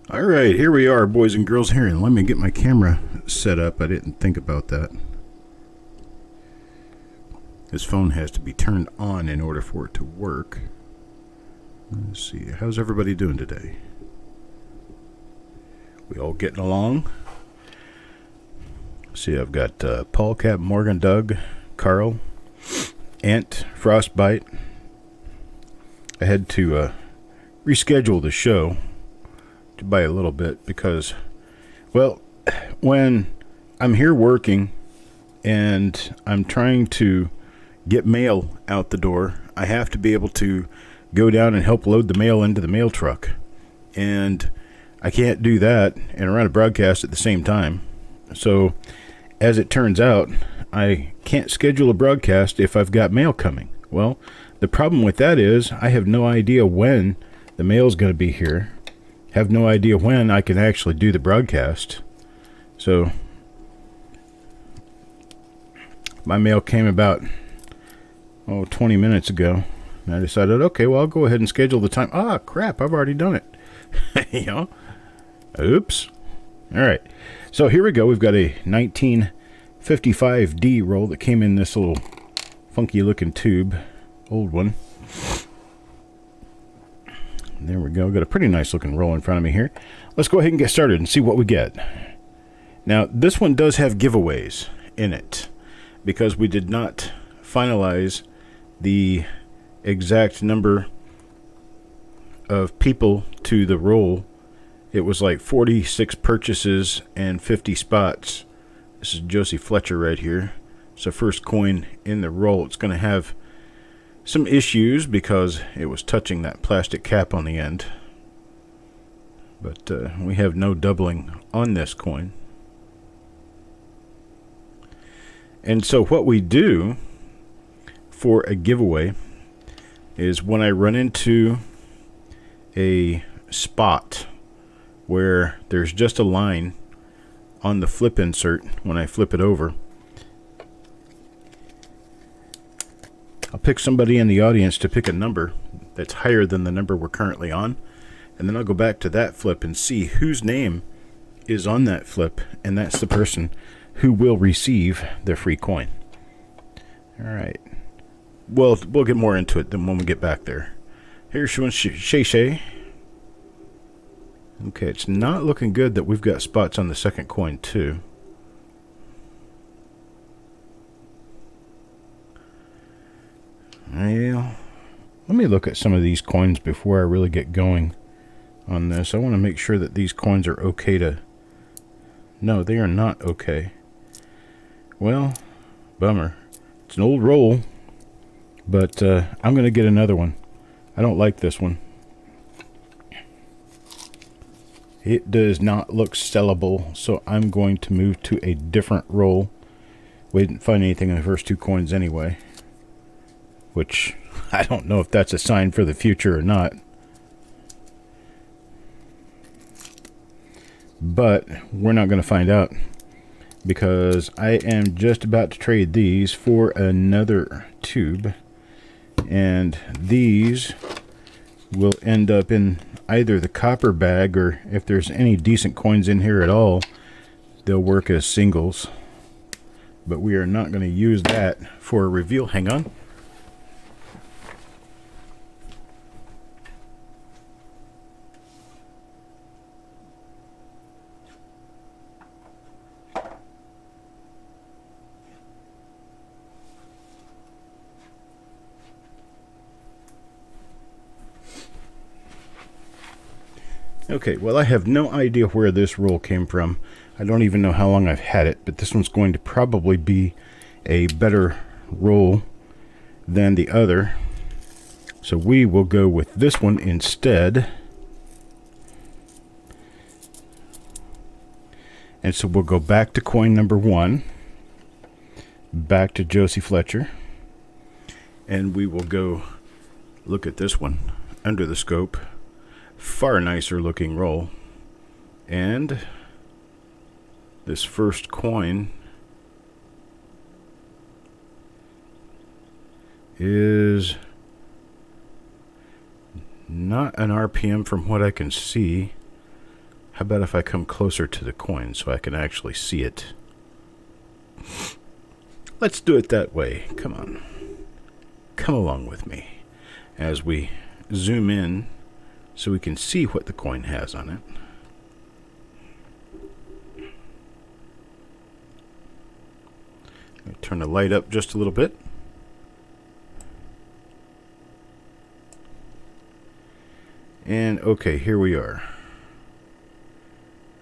Alright, here we are, boys and girls. Here, and let me get my camera set up. I didn't think about that. This phone has to be turned on in order for it to work. Let's see, how's everybody doing today? We all getting along? See, I've got Paul, Cap, Morgan, Doug, Carl, Ant, Frostbite. I had to reschedule the show by a little bit because, well, when I'm here working and I'm trying to get mail out the door, I have to be able to go down and help load the mail into the mail truck. And I can't do that and run a broadcast at the same time. So, as it turns out, I can't schedule a broadcast if I've got mail coming. Well, the problem with that is I have no idea when the mail's going to be here. Have no idea when I can actually do the broadcast. So, my mail came about 20 minutes ago. And I decided, okay, well, I'll go ahead and schedule the time. Ah, crap, I've already done it. You know? Oops. All right. So here we go. We've got a 1955D roll that came in this little funky looking tube. Old one. There we go. Got a pretty nice looking roll in front of me here. Let's go ahead and get started and see what we get. Now, this one does have giveaways in it because we did not finalize the exact number of people to the roll. It was like 46 purchases and 50 spots. This is Josie Fletcher right here. It's the first coin in the roll. It's going to have some issues because it was touching that plastic cap on the end. But we have no doubling on this coin. And so what we do for a giveaway is when I run into a spot where there's just a line on the flip insert, when I flip it over, I'll pick somebody in the audience to pick a number that's higher than the number we're currently on, and then I'll go back to that flip and see whose name is on that flip, and that's the person who will receive the free coin. Alright. Well, we'll get more into it than when we get back there. Here's one, Shay Shay. Okay, it's not looking good that we've got spots on the second coin, too. Well, let me look at some of these coins before I really get going on this. I want to make sure that these coins are okay to... No, they are not okay. Well, bummer. It's an old roll, but I'm going to get another one. I don't like this one. It does not look sellable, so I'm going to move to a different roll. We didn't find anything in the first two coins anyway, which I don't know if that's a sign for the future or not. But we're not going to find out because I am just about to trade these for another tube, and these will end up in either the copper bag, or if there's any decent coins in here at all, they'll work as singles. But we are not going to use that for a reveal. Hang on. Okay, well, I have no idea where this roll came from. I don't even know how long I've had it, but this one's going to probably be a better roll than the other. So we will go with this one instead. And so we'll go back to coin number 1, back to Josie Fletcher, and we will go look at this one under the scope. Far nicer looking roll. And this first coin is not an RPM from what I can see. How about if I come closer to the coin so I can actually see it? Let's do it that way. Come on. Come along with me as we zoom in so we can see what the coin has on it. Turn the light up just a little bit. And okay, here we are.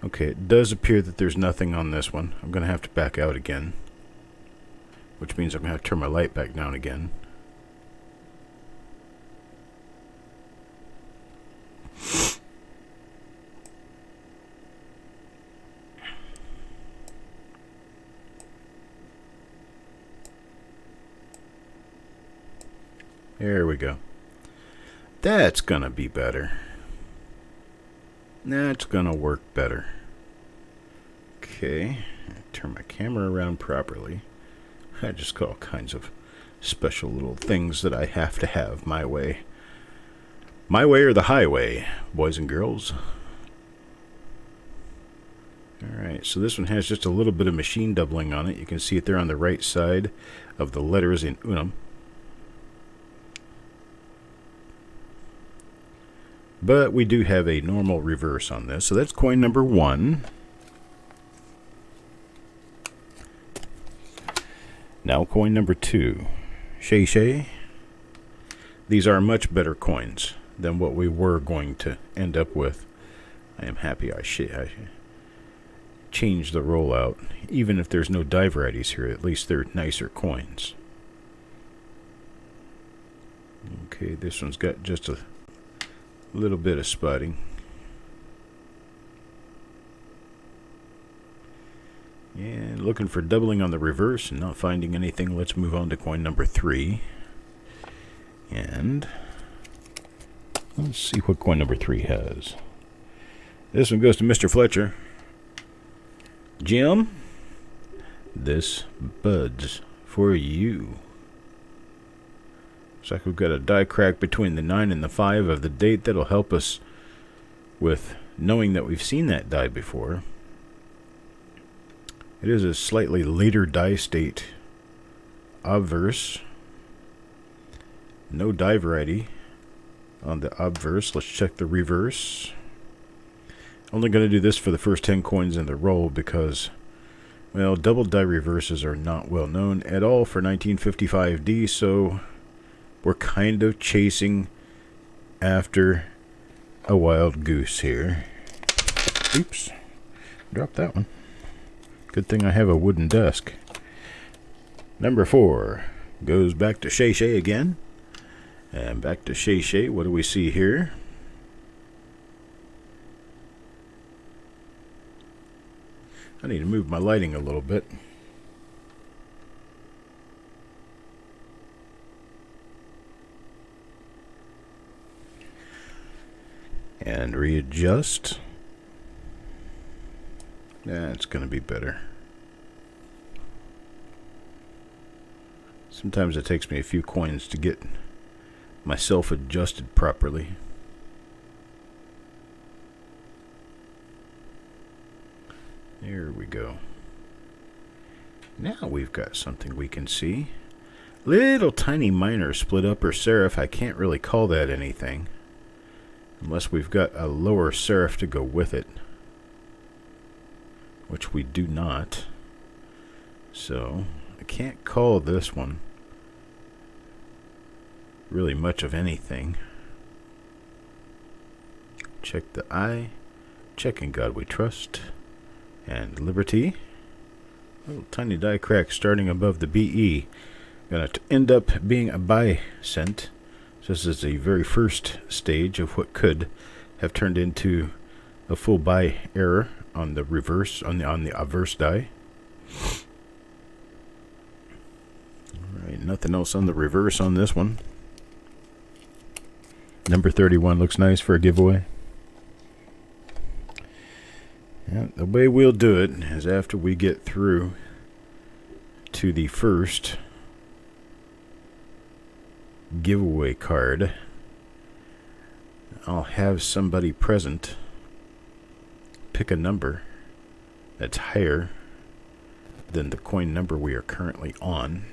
Okay, it does appear that there's nothing on this one. I'm going to have to back out again, which means I'm going to have to turn my light back down again. There we go. That's going to be better. That's going to work better. Okay, turn my camera around properly. I just got all kinds of special little things that I have to have my way. My way or the highway, boys and girls. Alright, so this one has just a little bit of machine doubling on it. You can see it there on the right side of the letters in Unum. But we do have a normal reverse on this. So that's coin number 1. Now coin number 2. Shay. These are much better coins than what we were going to end up with. I am happy I changed the rollout. Even if there's no die varieties here, at least they're nicer coins. Okay, this one's got just a little bit of spotting. And looking for doubling on the reverse and not finding anything. Let's move on to coin number 3. And let's see what coin number 3 has. This one goes to Mr. Fletcher. Jim, this bud's for you. Looks like we've got a die crack between the 9 and the 5 of the date. That'll help us with knowing that we've seen that die before. It is a slightly later die state obverse. No die variety on the obverse. Let's check the reverse. Only going to do this for the first 10 coins in the roll because, well, double die reverses are not well known at all for 1955D, so we're kind of chasing after a wild goose here. Oops. Dropped that one. Good thing I have a wooden desk. Number 4 goes back to Shay again. And back to Shay. What do we see here? I need to move my lighting a little bit. And readjust. That's going to be better. Sometimes it takes me a few coins to get myself adjusted properly. There we go. Now we've got something we can see. Little tiny minor split upper serif. I can't really call that anything unless we've got a lower serif to go with it, which we do not. So I can't call this one really much of anything. Check the eye. Check in God we trust. And liberty. Little tiny die crack starting above the BE. Gonna end up being a buy cent. So this is the very first stage of what could have turned into a full buy error on the reverse, on the obverse die. Alright, nothing else on the reverse on this one. Number 31 looks nice for a giveaway. Yeah, the way we'll do it is after we get through to the first giveaway card, I'll have somebody present pick a number that's higher than the coin number we are currently on,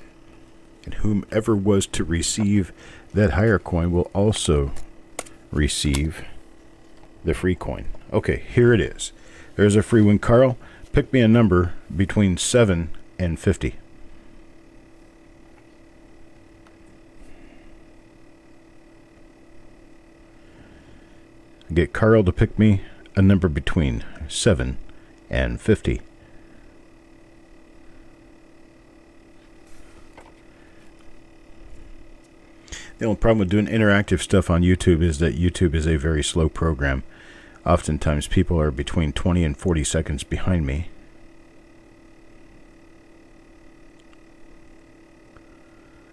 and whomever was to receive that higher coin will also receive the free coin. Okay, here it is. There's a free one. Carl, pick me a number between 7 and 50. Get Carl to pick me a number between 7 and 50. The only problem with doing interactive stuff on YouTube is that YouTube is a very slow program. Oftentimes people are between 20 and 40 seconds behind me.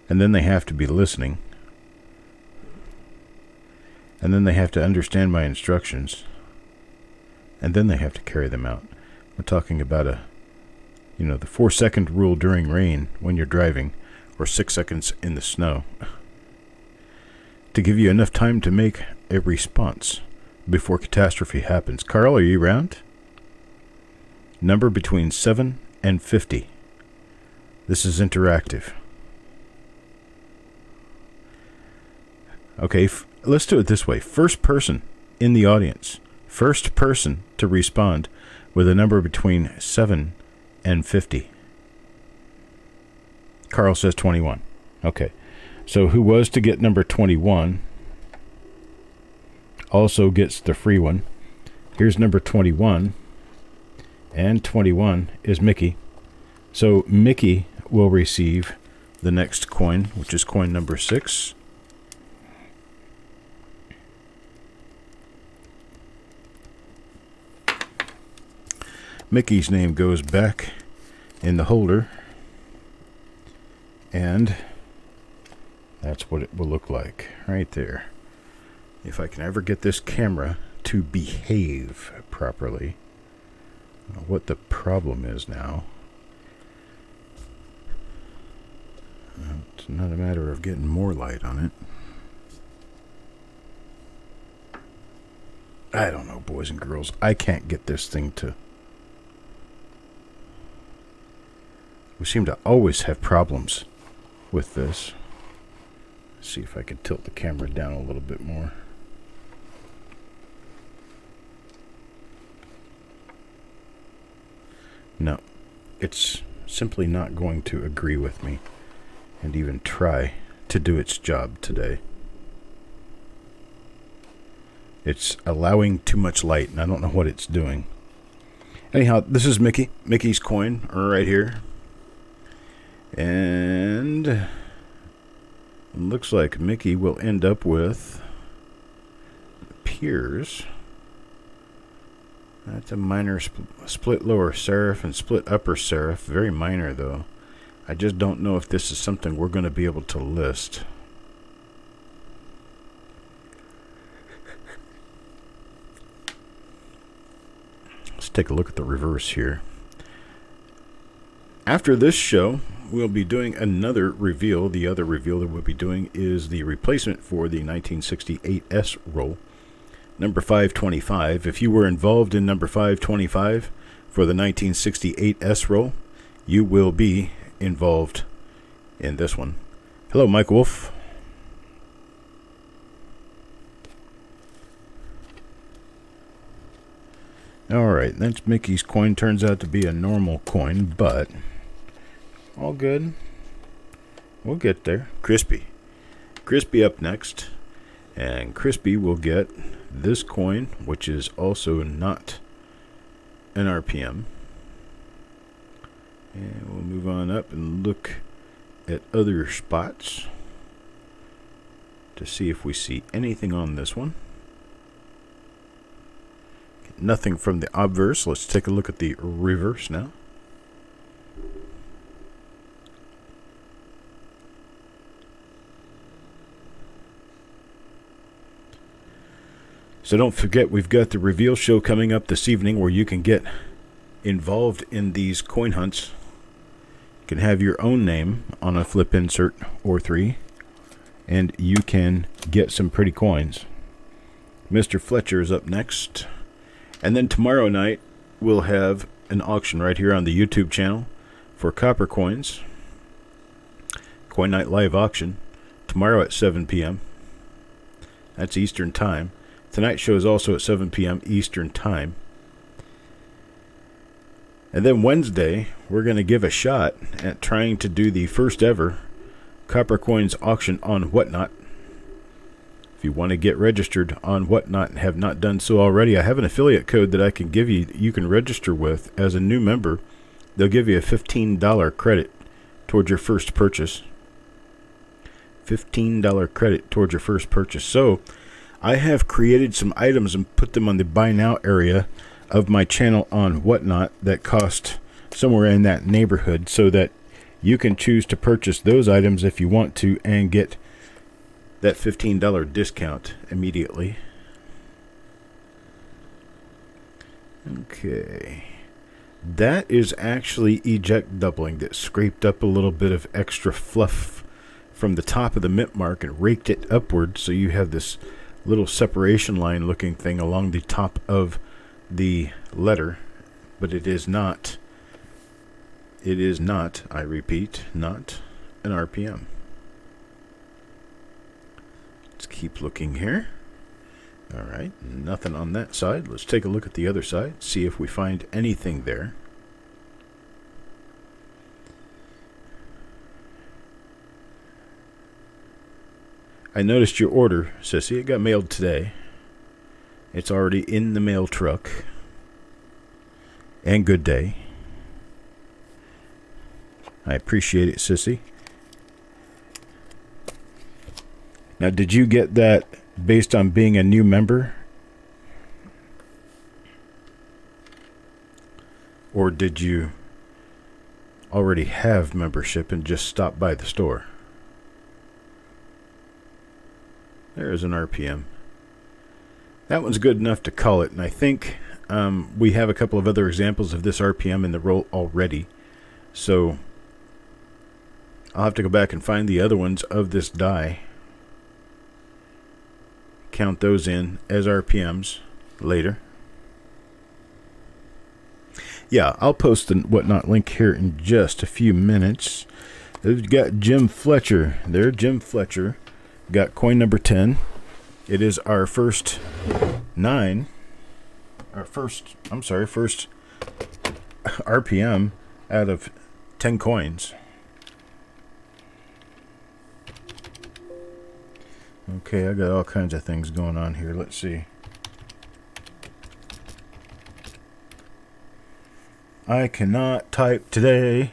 And then they have to be listening. And then they have to understand my instructions. And then they have to carry them out. We're talking about the 4-second rule during rain when you're driving, or 6 seconds in the snow, to give you enough time to make a response before catastrophe happens. Carl, are you around? Number between 7 and 50. This is interactive. Okay, let's do it this way. First person in the audience, first person to respond with a number between 7 and 50. Carl says 21. Okay. So who was to get number 21 also gets the free one. Here's number 21. And 21 is Mickey. So Mickey will receive the next coin, which is coin number 6. Mickey's name goes back in the holder, and that's what it will look like right there. If I can ever get this camera to behave properly. I don't know what the problem is now. It's not a matter of getting more light on it. I don't know, boys and girls. I can't get this thing to... We seem to always have problems with this. Let's see if I could tilt the camera down a little bit more. No, it's simply not going to agree with me and even try to do its job today. It's allowing too much light, and I don't know what it's doing. Anyhow, this is Mickey's coin right here. And it looks like Mickey will end up with, appears, that's a minor split lower serif and split upper serif. Very minor, though. I just don't know if this is something we're going to be able to list. Let's take a look at the reverse here. After this show, we'll be doing another reveal. The other reveal that we'll be doing is the replacement for the 1968S roll, number 525. If you were involved in number 525 for the 1968S roll, you will be involved in this one. Hello, Mike Wolf. Alright, that's Mickey's coin. Turns out to be a normal coin, but all good. We'll get there. Crispy up next. And Crispy will get this coin, which is also not an RPM. And we'll move on up and look at other spots to see if we see anything on this one. Nothing from the obverse. Let's take a look at the reverse now. So don't forget, we've got the reveal show coming up this evening where you can get involved in these coin hunts. You can have your own name on a flip insert or 3, and you can get some pretty coins. Mr. Fletcher is up next. And then tomorrow night, we'll have an auction right here on the YouTube channel for copper coins. Coin Night Live auction tomorrow at 7 p.m. That's Eastern Time. Tonight's show is also at 7 p.m. Eastern Time. And then Wednesday, we're going to give a shot at trying to do the first ever copper coins auction on Whatnot. If you want to get registered on Whatnot and have not done so already, I have an affiliate code that I can give you. You can register with as a new member. They'll give you a $15 credit towards your first purchase. $15 credit towards your first purchase. So I have created some items and put them on the buy now area of my channel on Whatnot that cost somewhere in that neighborhood, so that you can choose to purchase those items if you want to and get that $15 discount immediately. Okay. That is actually eject doubling that scraped up a little bit of extra fluff from the top of the mint mark and raked it upward, so you have this little separation line looking thing along the top of the letter, but it is not, I repeat, not an RPM. Let's keep looking here. All right, nothing on that side. Let's take a look at the other side, see if we find anything there. I noticed your order, Sissy. It got mailed today. It's already in the mail truck. And good day. I appreciate it, Sissy. Now, did you get that based on being a new member? Or did you already have membership and just stop by the store? There's an RPM. That one's good enough to call it, and I think we have a couple of other examples of this RPM in the roll already. So I'll have to go back and find the other ones of this die. Count those in as RPMs later. Yeah, I'll post the Whatnot link here in just a few minutes. We've got Jim Fletcher. There, Jim Fletcher. Got coin number 10. It is our first first RPM out of 10 coins. Okay, I got all kinds of things going on here. Let's see. I cannot type today.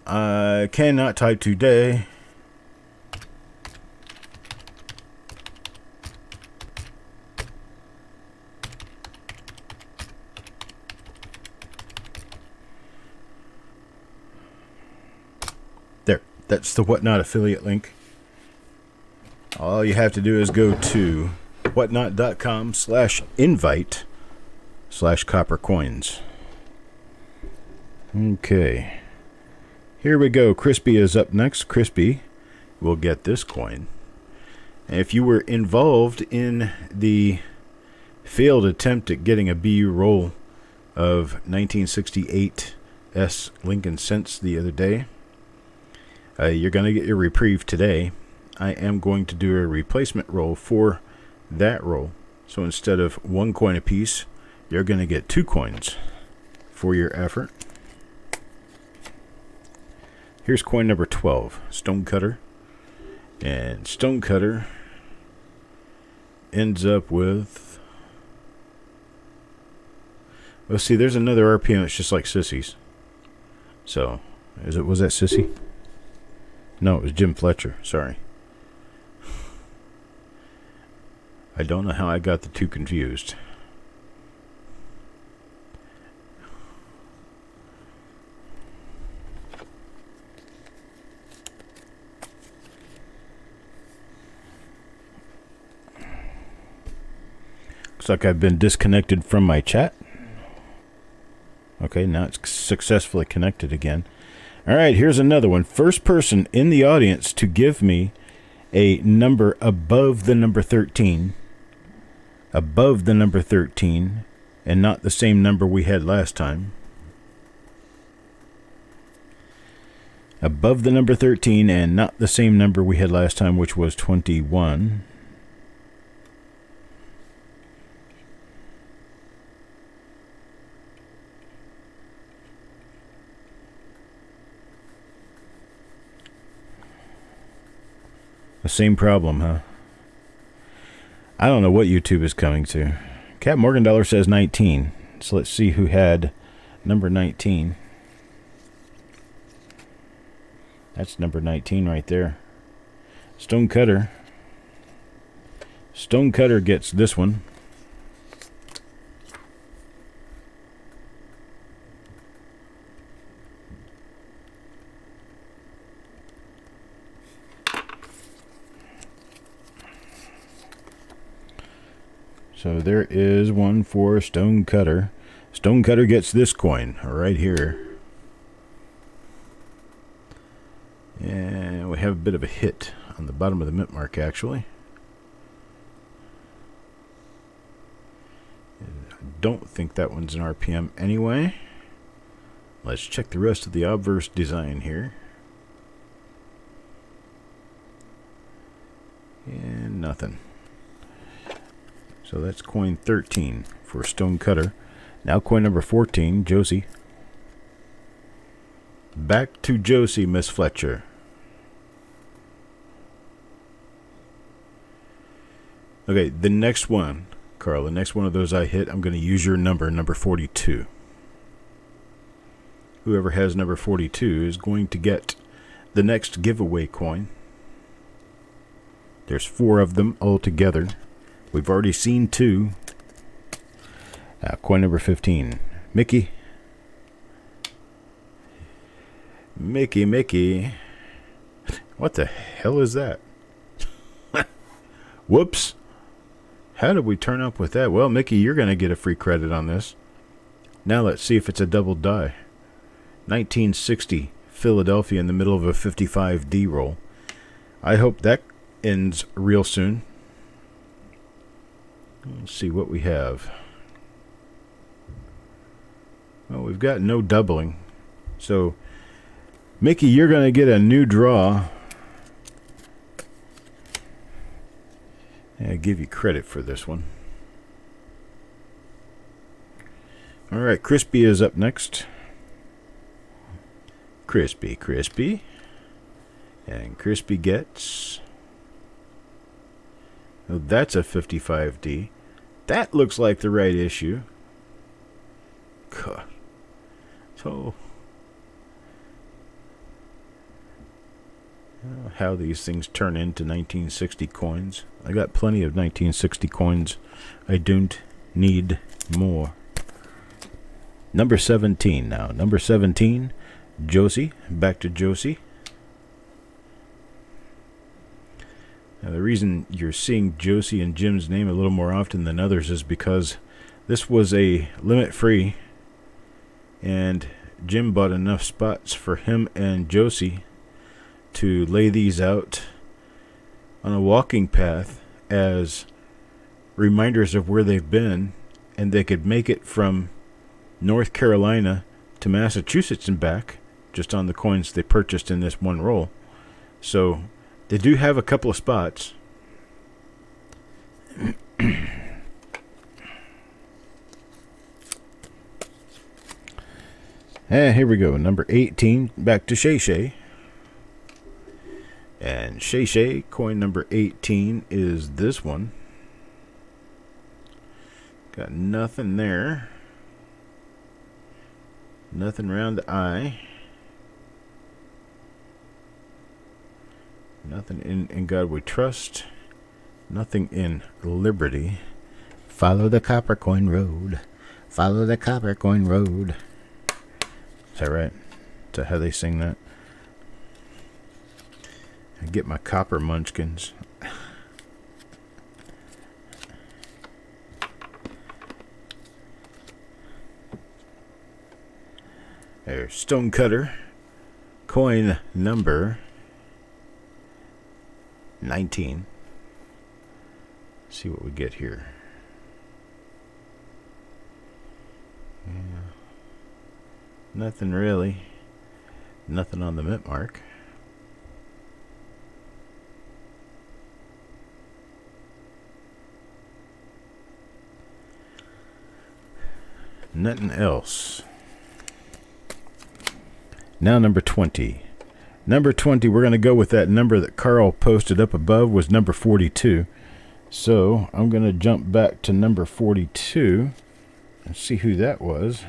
I cannot type today. There. That's the Whatnot affiliate link. All you have to do is go to whatnot.com/invite/coppercoins. Okay. Here we go. Crispy is up next. Crispy will get this coin. And if you were involved in the failed attempt at getting a BU roll of 1968 S Lincoln cents the other day, you're going to get your reprieve today. I am going to do a replacement roll for that roll. So instead of 1 coin apiece, you're going to get 2 coins for your effort. Here's coin number 12, Stonecutter. And Stonecutter ends up with... Well, see, there's another RPM that's just like Sissy's. So, was that Sissy? No, it was Jim Fletcher. Sorry. I don't know how I got the two confused. Looks like I've been disconnected from my chat. Okay, now it's successfully connected again. All right, here's another one. First person in the audience to give me a number above the number 13 above the number 13 and not the same number we had last time. Above the number 13 and not the same number we had last time, which was 21. The same problem, huh? I don't know what YouTube is coming to. Cat Morgan Dollar says 19. So let's see who had number 19. That's number 19 right there. Stone Cutter. Stone Cutter gets this one. So there is one for Stone Cutter. Stone Cutter gets this coin right here. And we have a bit of a hit on the bottom of the mint mark, actually. I don't think that one's an RPM anyway. Let's check the rest of the obverse design here. And nothing. So that's coin 13 for Stone Cutter. Now coin number 14, Josie. Back to Josie, Miss Fletcher. Okay, the next one, Carl, the next one of those I hit, I'm going to use your number 42. Whoever has number 42 is going to get the next giveaway coin. There's 4 of them all together. We've already seen 2. Coin number 15. Mickey. Mickey. What the hell is that? Whoops. How did we turn up with that? Well, Mickey, you're going to get a free credit on this. Now let's see if it's a double die. 1960 Philadelphia in the middle of a 55D roll. I hope that ends real soon. Let's see what we have. Well, we've got no doubling. So, Mickey, you're going to get a new draw. I give you credit for this one. All right, Crispy is up next. Crispy. And Crispy gets... Oh, that's a 55D. That looks like the right issue. God. So... how these things turn into 1960 coins. I got plenty of 1960 coins. I don't need more. Number 17 now. Number 17, Josie. Back to Josie. Now, the reason you're seeing Josie and Jim's name a little more often than others is because this was a limit free, and Jim bought enough spots for him and Josie to lay these out on a walking path as reminders of where they've been, and they could make it from North Carolina to Massachusetts and back just on the coins they purchased in this one roll. So they do have a couple of spots. Here we go. Number 18, back to Shay Shay. And Shay Shay, coin number 18 is this one. Got nothing there. Nothing around the eye. Nothing in God We Trust. Nothing in Liberty. Follow the copper coin road. Follow the copper coin road. Is that right? Is that how they sing that? I get my copper munchkins. There's Stone Cutter. Coin number 19. Let's see what we get here. Nothing really. Nothing on the mint mark. Nothing else. Now number 20. Number 20, we're going to go with that number that Carl posted up above, was number 42. So I'm going to jump back to number 42 and see who that was.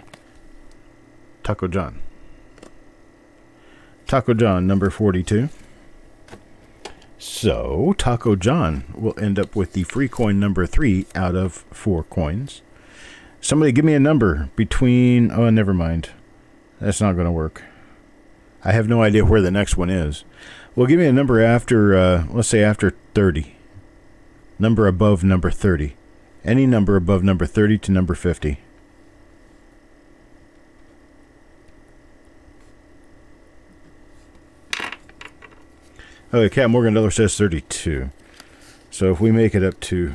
Taco John. Taco John, number 42. So Taco John will end up with the free coin number 3 out of 4 coins. Somebody give me a number between... Oh, never mind. That's not going to work. I have no idea where the next one is. Well, give me a number after, let's say after 30. Number above number 30. Any number above number 30 to number 50. Okay, Cat Morgan Dollar says 32. So if we make it up to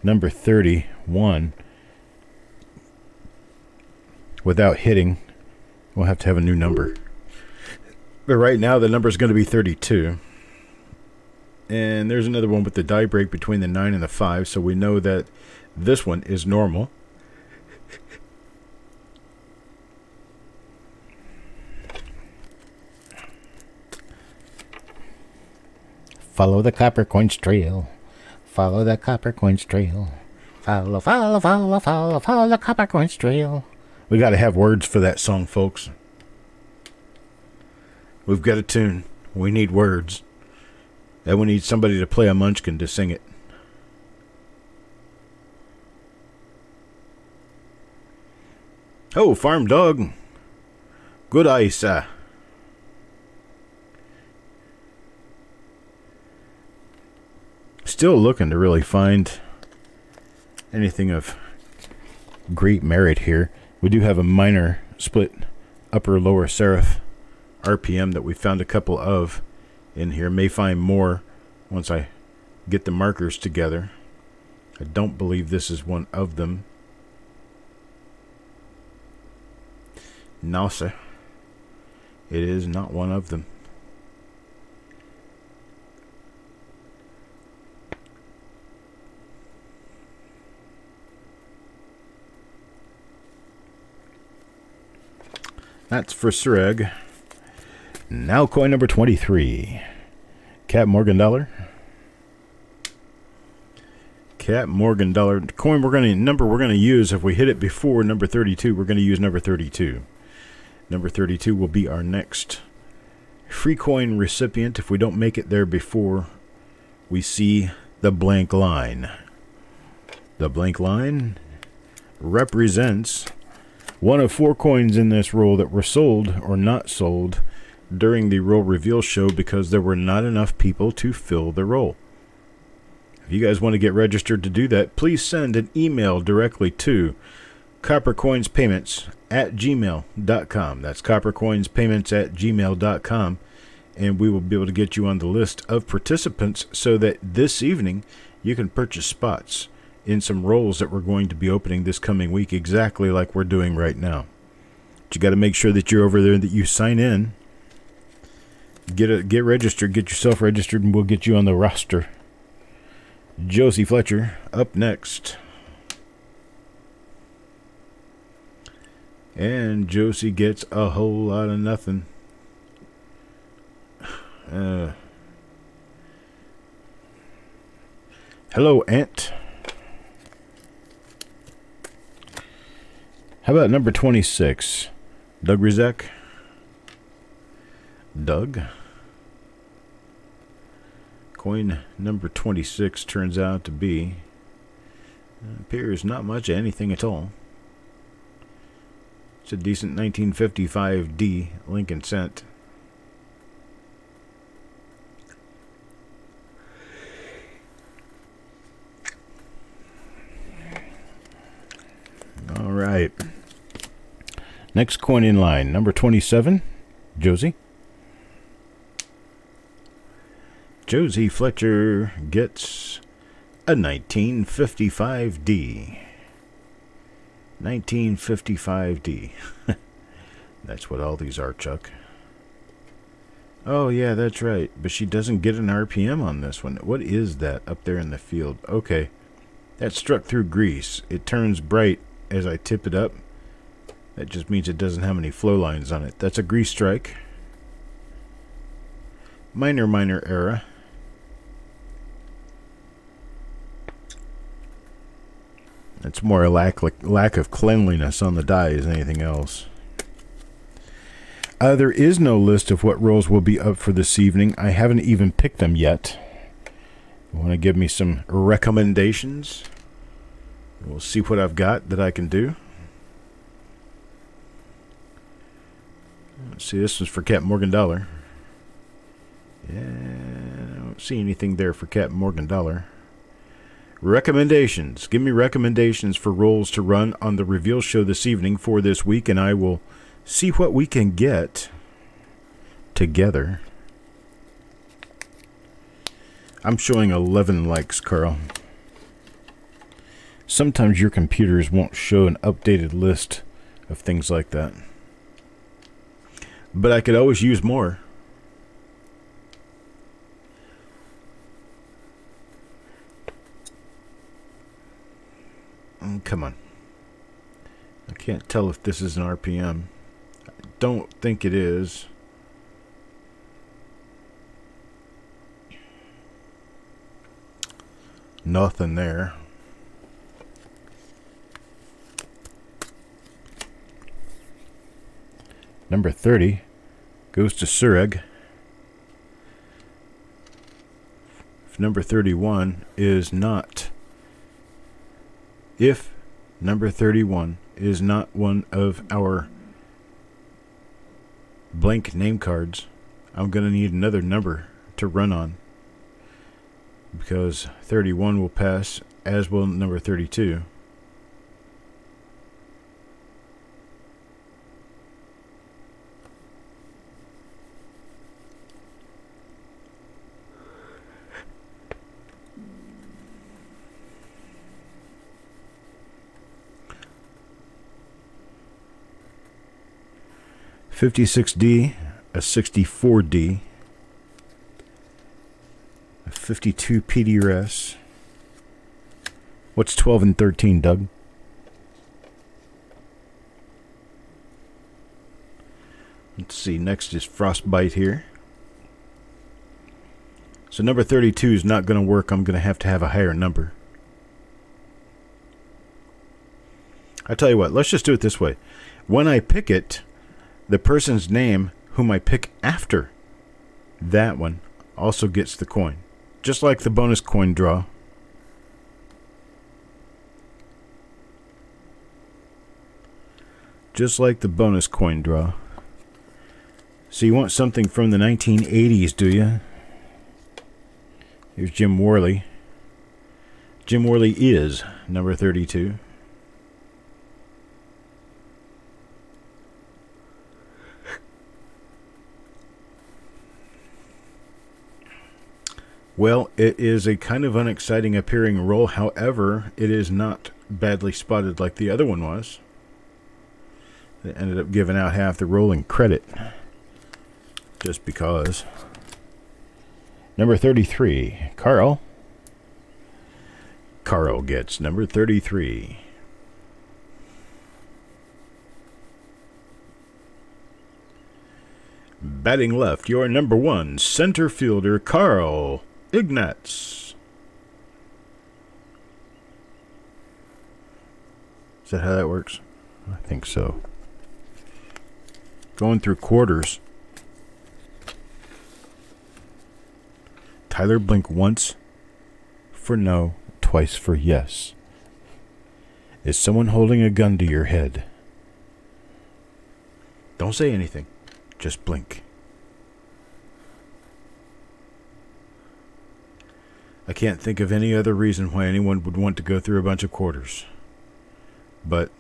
number 31 without hitting, we'll have to have a new number. But right now the number is going to be 32. And there's another one with the die break between the 9 and the 5, so we know that this one is normal. Follow the copper coins trail. Follow the copper coins trail. Follow, follow, follow, follow, follow the copper coins trail. We got to have words for that song, folks. We've got a tune. We need words. And we need somebody to play a munchkin to sing it. Oh, farm dog. Good ice. Still looking to really find anything of great merit here. We do have a minor split upper lower serif RPM that we found a couple of in here. May find more once I get the markers together. I don't believe this is one of them. No, sir. It is not one of them. That's for Sureg. Now coin number 23. Cap Morgan Dollar. Cap Morgan Dollar. The coin number we're gonna use, if we hit it before number 32, we're gonna use number 32. Number 32 will be our next free coin recipient if we don't make it there before we see the blank line. The blank line represents one of 4 coins in this roll that were sold or not sold during the roll reveal show because there were not enough people to fill the roll. If you guys want to get registered to do that, please send an email directly to coppercoinspayments@gmail.com. That's coppercoinspayments@gmail.com, and we will be able to get you on the list of participants so that this evening you can purchase spots in some rolls that we're going to be opening this coming week, exactly like we're doing right now. But you got to make sure that you're over there, that you sign in, get registered, get yourself registered, and we'll get you on the roster. Josie Fletcher up next. And Josie gets a whole lot of nothing. Hello, Aunt. How about number 26? Doug Rizek? Doug? Coin number 26 turns out to be, appears not much of anything at all. It's a decent 1955D Lincoln cent. All right. Next coin in line, number 27, Josie. Josie Fletcher gets a 1955D. 1955D. That's what all these are, Chuck. Oh, yeah, that's right. But she doesn't get an RPM on this one. What is that up there in the field? Okay. That struck through grease. It turns bright as I tip it up. That just means it doesn't have any flow lines on it. That's a grease strike. Minor error. It's more a lack of cleanliness on the dies than anything else. There is no list of what rolls will be up for this evening. I haven't even picked them yet. You want to give me some recommendations? We'll see what I've got that I can do. Let's see, this is for Captain Morgan Dollar. Yeah, I don't see anything there for Captain Morgan Dollar. Recommendations. Give me recommendations for rolls to run on the reveal show this evening for this week, and I will see what we can get together. I'm showing 11 likes, Carl. Sometimes your computers won't show an updated list of things like that. But I could always use more. Come on. I can't tell if this is an RPM. I don't think it is. Nothing there. Number 30 goes to Sureg. If number 31 is not... If number 31 is not one of our blank name cards, I'm going to need another number to run on, because 31 will pass, as will number 32. $56D, a $64D, a $52 PDRS. What's 12 and 13, Doug? Let's see, next is Frostbite here. So number 32 is not going to work. I'm going to have a higher number. I tell you what, let's just do it this way. When I pick it, the person's name whom I pick after that one also gets the coin. Just like the bonus coin draw. Just like the bonus coin draw. So you want something from the 1980s, do you? Here's Jim Worley. Jim Worley is number 32. Well, it is a kind of unexciting appearing roll. However, it is not badly spotted like the other one was. They ended up giving out half the rolling credit. Just because. Number 33, Carl. Carl gets number 33. Batting left, your number one center fielder, Carl Ignatz. Is that how that works? I think so. Going through quarters. Tyler, blink once for no, twice for yes. Is someone holding a gun to your head? Don't say anything. Just blink. I can't think of any other reason why anyone would want to go through a bunch of quarters. But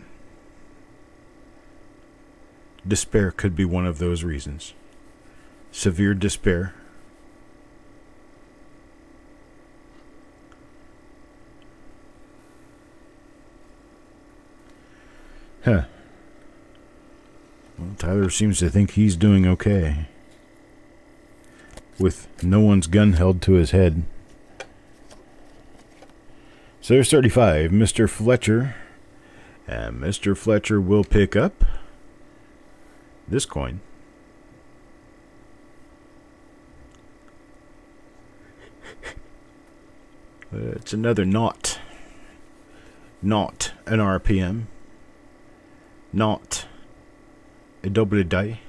despair could be one of those reasons. Severe despair. Huh. Well, Tyler seems to think he's doing okay, with no one's gun held to his head. So there's 35, Mr. Fletcher. And Mr. Fletcher will pick up this coin. It's another naught. Not an RPM. Not a double die.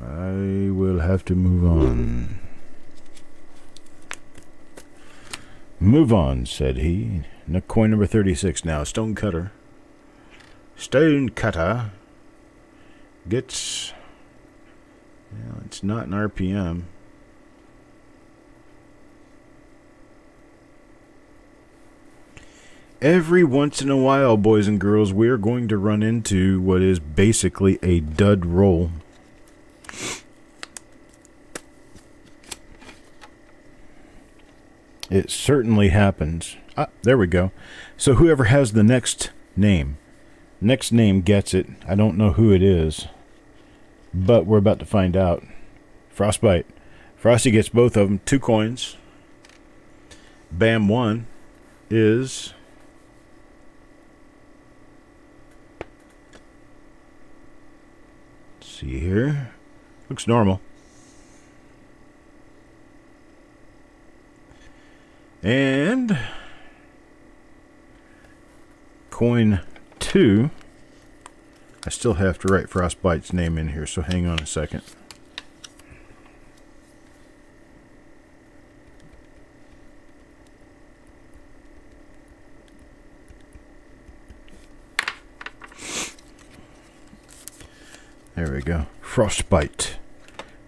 I will have to move on. Move on, said he. Coin number 36 now. Stone Cutter. Stone Cutter gets... Well, it's not an RPM. Every once in a while, boys and girls, we're going to run into what is basically a dud roll. It certainly happens. Ah, there we go. So whoever has the next name gets it. I don't know who it is, but we're about to find out. Frostbite. Frosty gets both of them. 2 coins. Bam 1 is... Let's see here. Looks normal. And coin 2, I still have to write Frostbite's name in here, so hang on a second. There we go. Frostbite.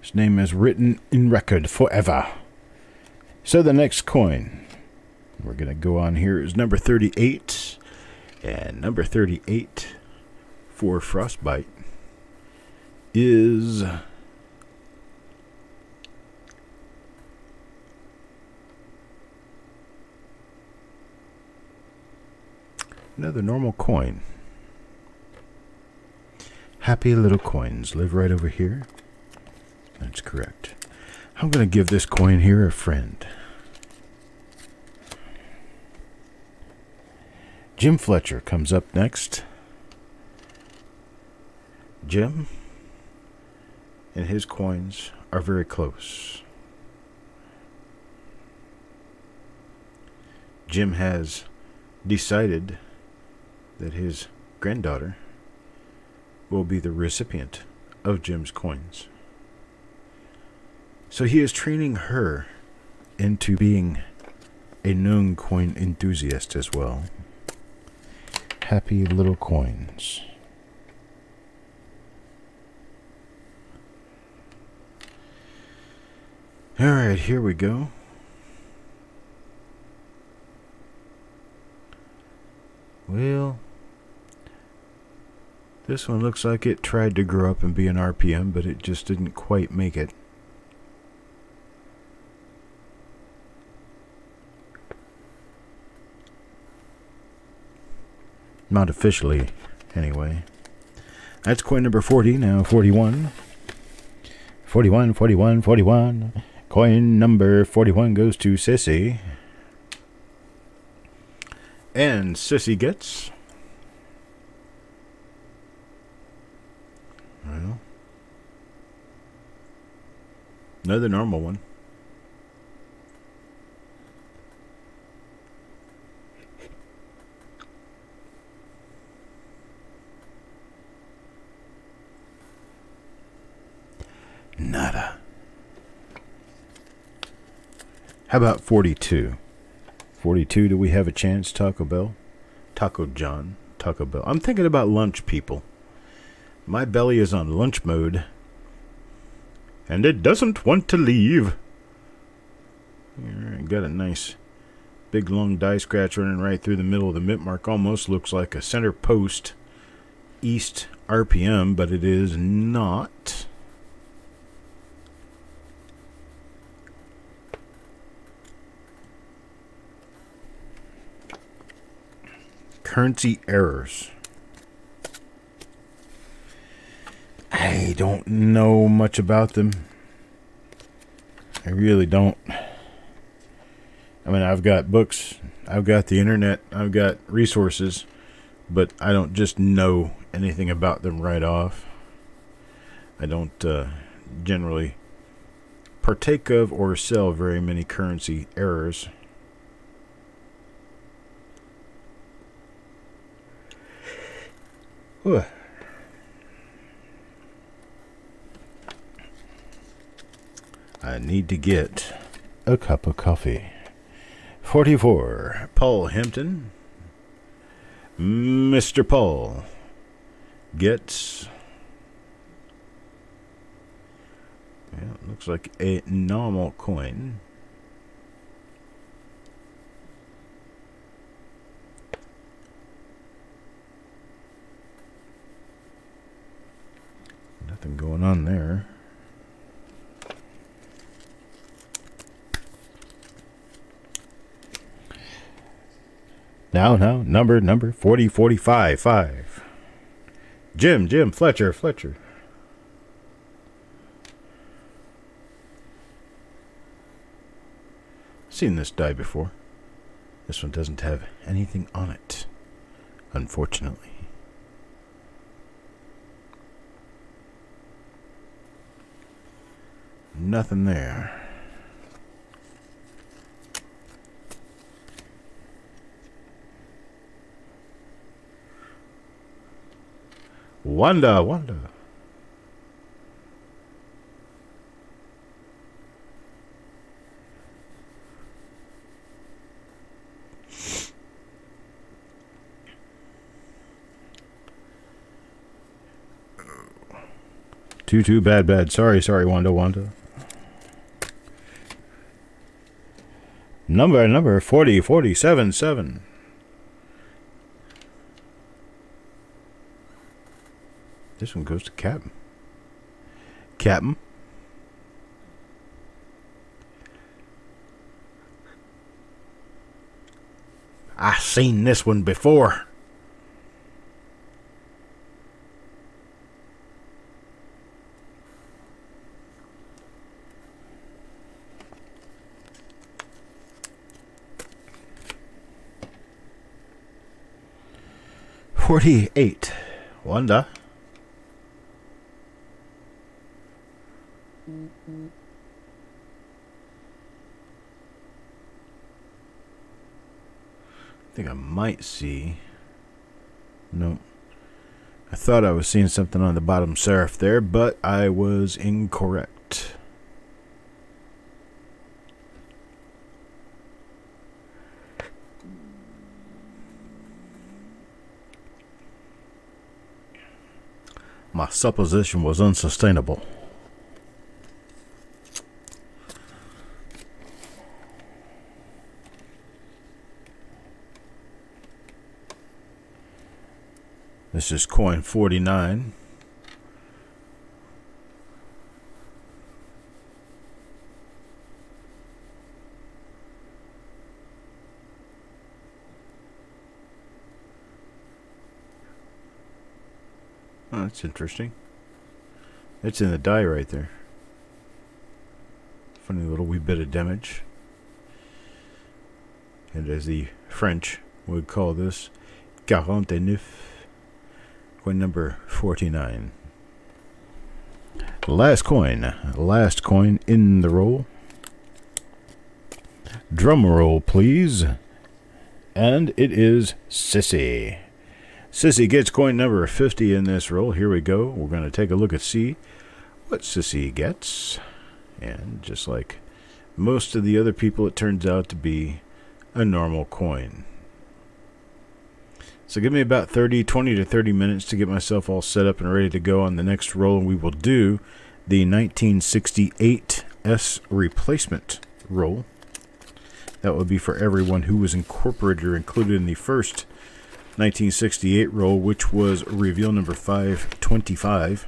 His name is written in record forever. So the next coin we're going to go on here is number 38. And number 38 for Frostbite is another normal coin. Happy little coins live right over here. That's correct. I'm going to give this coin here a friend. Jim Fletcher comes up next. Jim and his coins are very close. Jim has decided that his granddaughter will be the recipient of Jim's coins. So he is training her into being a known coin enthusiast as well. Happy little coins. Alright, here we go. Well, this one looks like it tried to grow up and be an RPM, but it just didn't quite make it. Not officially, anyway. That's coin number 40, now 41. 41, 41, 41. Coin number 41 goes to Sissy. And Sissy gets... Well, another normal one. Nada. How about 42? 42, do we have a chance, Taco Bell? Taco John, Taco Bell. I'm thinking about lunch, people. My belly is on lunch mode, and it doesn't want to leave. Here, got a nice big long die scratch running right through the middle of the mint mark. Almost looks like a center post east RPM, but it is not. Currency errors. I don't know much about them. I really don't. I mean, I've got books, I've got the internet, I've got resources, but I don't just know anything about them right off. I don't generally partake of or sell very many currency errors. Ugh. I need to get a cup of coffee. 44. Paul Hampton. Mr. Paul gets... Yeah, it looks like a normal coin. Nothing going on there. Now, number 40, 45, 5. Jim, Fletcher. Seen this die before. This one doesn't have anything on it, unfortunately. Nothing there. Wanda. 2 bad. Sorry, Wanda. Number 40, 47, 7. This one goes to Captain. I seen this one before. $48. Wanda. I think I might see. No. I thought I was seeing something on the bottom serif there, but I was incorrect. My supposition was unsustainable. This is coin 49. Oh, that's interesting. It's in the die right there. Funny little wee bit of damage. And as the French would call this, 49. Coin number 49. Last coin in the roll. Drum roll, please. And it is Sissy. Sissy gets coin number 50 in this roll. Here we go. We're going to take a look and see what Sissy gets. And just like most of the other people, it turns out to be a normal coin. So give me about 20 to 30 minutes to get myself all set up and ready to go on the next roll, and we will do the 1968 S replacement roll. That would be for everyone who was incorporated or included in the first 1968 roll, which was reveal number 525.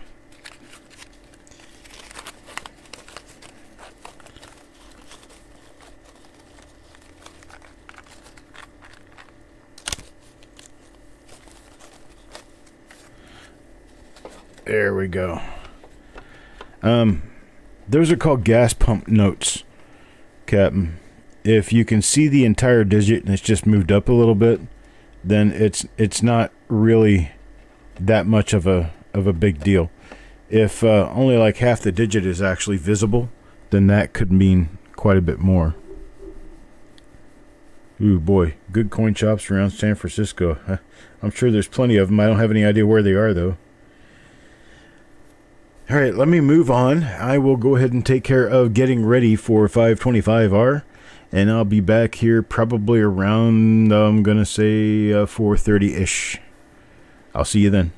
There we go. Those are called gas pump notes, Captain. If you can see the entire digit and it's just moved up a little bit, then it's not really that much of a big deal. If only like half the digit is actually visible, then that could mean quite a bit more. Ooh boy, good coin shops around San Francisco. I'm sure there's plenty of them. I don't have any idea where they are though. All right, let me move on. I will go ahead and take care of getting ready for 525R, and I'll be back here probably around, I'm going to say 4:30-ish. I'll see you then.